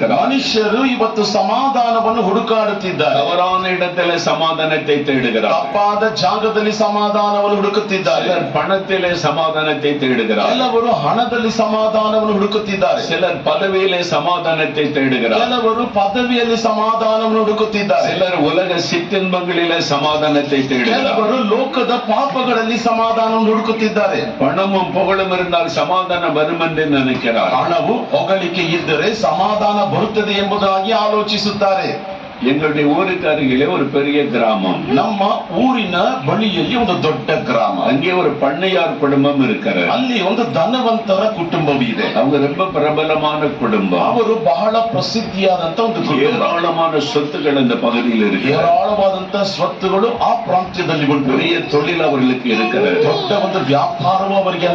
கொண்டிருக்கிறார். ಮನುಷ್ಯರು ಇವತ್ತು ಸಮಾಧಾನವನ್ನು ಹುಡುಕಾಡುತ್ತಿದ್ದಾರೆ. தவறான இடத்திலே சமாதானத்தை தேடுகிறார். ತಪ್ಪಾದ ಜಾಗದಲ್ಲಿ ಸಮಾಧಾನವನ್ನು ಹುಡುಕುತ್ತಿದ್ದಾರೆ. சிலர் பணத்திலே சமாதானத்தை தேடுகிறார். ಕೆಲವರು ಹಣದಲ್ಲಿ ಸಮಾಧಾನವನ್ನು ಹುಡುಕುತ್ತಿದ್ದಾರೆ. சிலர் பதவியிலே சமாதானத்தை தேடுகிறார். ಕೆಲವರು ಪದವಿಯಲ್ಲಿ ಸಮಾಧಾನವನ್ನು ಹುಡುಕುತ್ತಿದ್ದಾರೆ. சிலர் உலக சிற்றின்பங்களிலே சமாதானத்தை தேடுகிறார். ಕೆಲವರು ಲೋಕದ ಪಾಪಗಳಲ್ಲಿ ಸಮಾಧಾನವನ್ನು ಹುಡುಕುತ್ತಿದ್ದಾರೆ. பணமும் புகழும் இருந்தால் சமாதானம் வரும் என்று நினைக்கிறார். ಹಣವು ಹೊಗಳಿಕೆ ಇದ್ದರೆ ಸಮಾಧಾನ ಬರುತ್ತದೆ ಎಂಬುದಾಗಿ ಆಲೋಚಿಸುತ್ತಾರೆ. எங்களுடைய ஊருக்கு அருகிலே ஒரு பெரிய கிராமம். ನಮ್ಮ ಊರಿನ ಬಳಿಯಲ್ಲಿ ಒಂದು ದೊಡ್ಡ ಗ್ರಾಮ. அங்கே ஒரு பண்ணையார் குடும்பம் இருக்கிறது. ಅಲ್ಲಿ ಒಂದು ಧನವಂತರ ಕುಟುಂಬವಿದೆ. அவங்க ரொம்ப பிரபலமான குடும்பம். ಅವರು ಬಹಳ ಪ್ರಸಿದ್ಧಿಯಾದಂತ ಒಂದು ಕುಟುಂಬ. ஏராளமான சொத்துக்கள் இந்த பகுதியில் இருக்கு. ಏರಾಳವಾದಂತ ಸ್ವತ್ತುಗಳು ಆ ಪ್ರಾಂತ್ಯದಲ್ಲಿ ಉಂಟು. பெரிய தொழில் அவர்களுக்கு இருக்கிறது. ದೊಡ್ಡ ಒಂದು ವ್ಯಾಪಾರವು ಅವರಿಗೆ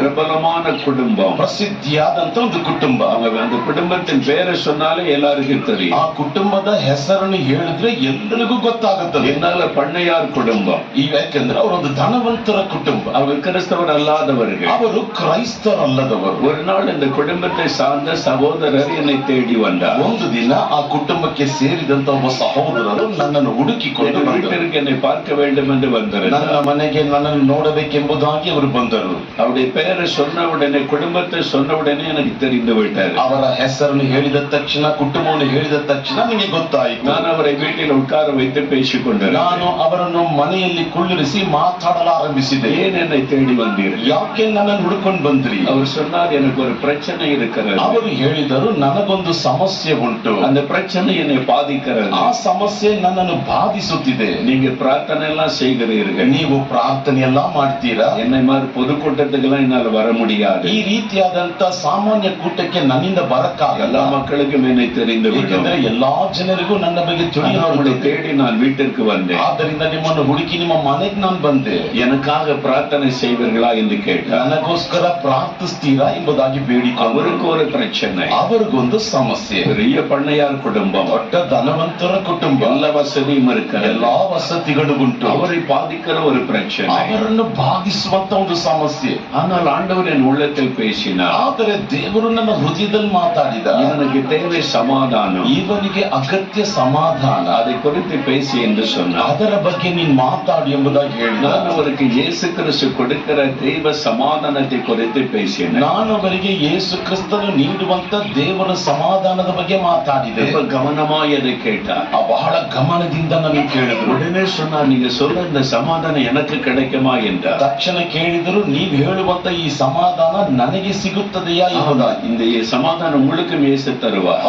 பிரபலமான குடும்பம். ಪ್ರಸಿದ್ಧಿಯಾದಂತ ಒಂದು ಕುಟುಂಬ. அந்த குடும்பத்தின் பேரை சொன்னாலே எல்லாருக்கும் தெரியும். ಆ ಕುಟುಂಬದ ಹೆಸರನ್ನು ಹೇಳಿದ್ರೆ ಎಲ್ಲರಿಗೂ ಗೊತ್ತಾಗುತ್ತದೆ. என்னால பண்ணையார் குடும்பம். ಯಾಕೆಂದ್ರೆ ಅವರೊಂದು ಧನವಂತರ ಕುಟುಂಬ. அவர் கிறிஸ்தவர் அல்லாதவர்கள். ಅವರು ಕ್ರೈಸ್ತರಲ್ಲದವರು. ஒரு நாள் இந்த குடும்பத்தை சார்ந்த சகோதரர் என்னை தேடி வந்தார். ಒಂದು ದಿನ ಆ ಕುಟುಂಬಕ್ಕೆ ಸೇರಿದಂತ ಒಬ್ಬ ಸಹೋದರರು ನನ್ನನ್ನು ಹುಡುಕಿಕೊಂಡು வீட்டிற்கு என்னை பார்க்க வேண்டும் என்று வந்தார். ನನ್ನ ಮನೆಗೆ ನನ್ನನ್ನು ನೋಡಬೇಕೆಂಬುದಾಗಿ ಅವರು ಬಂದರು. அவருடைய பெயரை சொன்ன உடனே, குடும்பத்தை சொன்ன உடனே எனக்கு தெரிந்து விட்டார். ಅವರ ಹೆಸರನ್ನು ಹೇಳಿದ ತಕ್ಷಣ, ಕುಟುಂಬವನ್ನು ಹೇಳಿದ ತಕ್ಷಣ ನನಗೆ ಗೊತ್ತಾಯಿತು. நான் அவரை வீட்டில் உட்கார வைத்து பேசிக்கொண்டேன். ನಾನು ಅವರನ್ನು ಮನೆಯಲ್ಲಿ ಕುಳ್ಳಿರಿಸಿ ಮಾತಾಡಲಾರಂಭಿಸಿದೆ. ஏன் என்னை தேடி வந்தீர்கள்? ಯಾಕೆ ನನ್ನನ್ನು ಹುಡುಕೊಂಡು ಬಂದ್ರಿ? அவர் சொன்னார், எனக்கு ஒரு பிரச்சனை இருக்கிறது. ಅವರು ಹೇಳಿದರು, ನನಗೊಂದು ಸಮಸ್ಯೆ ಉಂಟು. அந்த பிரச்சனை என்னை பாதிக்கிறது. ಆ ಸಮಸ್ಯೆ ನನ್ನನ್ನು ಬಾಧಿಸುತ್ತಿದೆ. நீங்க பிரார்த்தனை எல்லாம் செய்கிறீர்கள். ನೀವು ಪ್ರಾರ್ಥನೆ ಎಲ್ಲಾ ಮಾಡ್ತೀರಾ? என்னை மாதிரி பொதுக்கூட்டத்துக்கெல்லாம் என்னால் வர முடியாது. ಈ ರೀತಿಯಾದಂತ ಸಾಮಾನ್ಯ ಕೂಟಕ್ಕೆ ನನ್ನಿಂದ ಬರಕ್ಕಾಗಲ್ಲ. எல்லா மக்களுக்கும் என்னை தெரிந்து ಏಕೆಂದರೆ ಎಲ್ಲಾ ಜನರಿಗೂ ನನ್ನ ಬಗ್ಗೆ உங்களை தேடி நான் வீட்டிற்கு வந்தேன். ಆದ್ದರಿಂದ ನಿಮ್ಮನ್ನು ಹುಡುಕಿ ನಿಮ್ಮ ಮನೆಗೆ ನಾನು ಬಂದೆ. எனக்காக பிரார்த்தனை செய்வீர்களா என்று கேட்டார். ನನಗೋಸ್ಕರ ಪ್ರಾರ್ಥಿಸ್ತೀರಾ ಎಂಬುದಾಗಿ ಬೇಡಿಕೊಂಡರು. அவருக்கு ஒரு பிரச்சனை. ಅವರಿಗೊಂದು ಸಮಸ್ಯೆ. பெரிய பண்ணையார் குடும்பம். ದೊಡ್ಡ ಧನವಂತರ ಕುಟುಂಬ. எல்லா வசதியும் இருக்கிறது. ಎಲ್ಲಾ ವಸತಿಗಳು ಉಂಟು. அவரை பாதிக்கிற ஒரு பிரச்சனை. ಅವರನ್ನು ಬಾಧಿಸುವಂತ ಒಂದು ಸಮಸ್ಯೆ. ஆனால் ஆண்டவர் என் உள்ளத்தில் பேசினார். ಆದರೆ ದೇವರು ನನ್ನ ಹೃದಯದಲ್ಲಿ ಮಾತಾಡಿದ. இவனுக்கு தேவை சமாதானம். ಇವನಿಗೆ ಅಗತ್ಯ ಸಮಾಧಾನ. அதை குறித்து பேசி என்று சொன்னார். ಅದರ ಬಗ್ಗೆ ನೀನ್ ಮಾತಾಡಿ ಎಂಬುದಾಗಿ ಹೇಳಿದ. நான் அவருக்கு இயேசு கிறிஸ்து கொடுக்கிற தெய்வ சமாதானத்தை குறித்து பேசினேன். ನಾನು ಅವರಿಗೆ ಯೇಸು ಕ್ರಿಸ್ತನು ನೀಡುವಂತ ದೇವರ ಸಮಾಧಾನದ ಬಗ್ಗೆ ಮಾತಾಡಿದೆ. ரொம்ப கவனமாய் அதை கேட்டார். ಬಹಳ ಗಮನದಿಂದ ನಾನು ಕೇಳಿದ್ರು. உடனே சொன்னார், நீங்க சொல்ற இந்த சமாதானம் எனக்கு கிடைக்குமா என்றார். ತಕ್ಷಣ ಕೇಳಿದರು, ನೀವ್ ಹೇಳುವಂತ ಈ ಸಮಾಧಾನ ನನಗೆ ಸಿಗುತ್ತದೆಯಾ ಎಂಬುದಾಗಿ. இந்த சமாதானம் முழுக்க இயேசு தருவார்.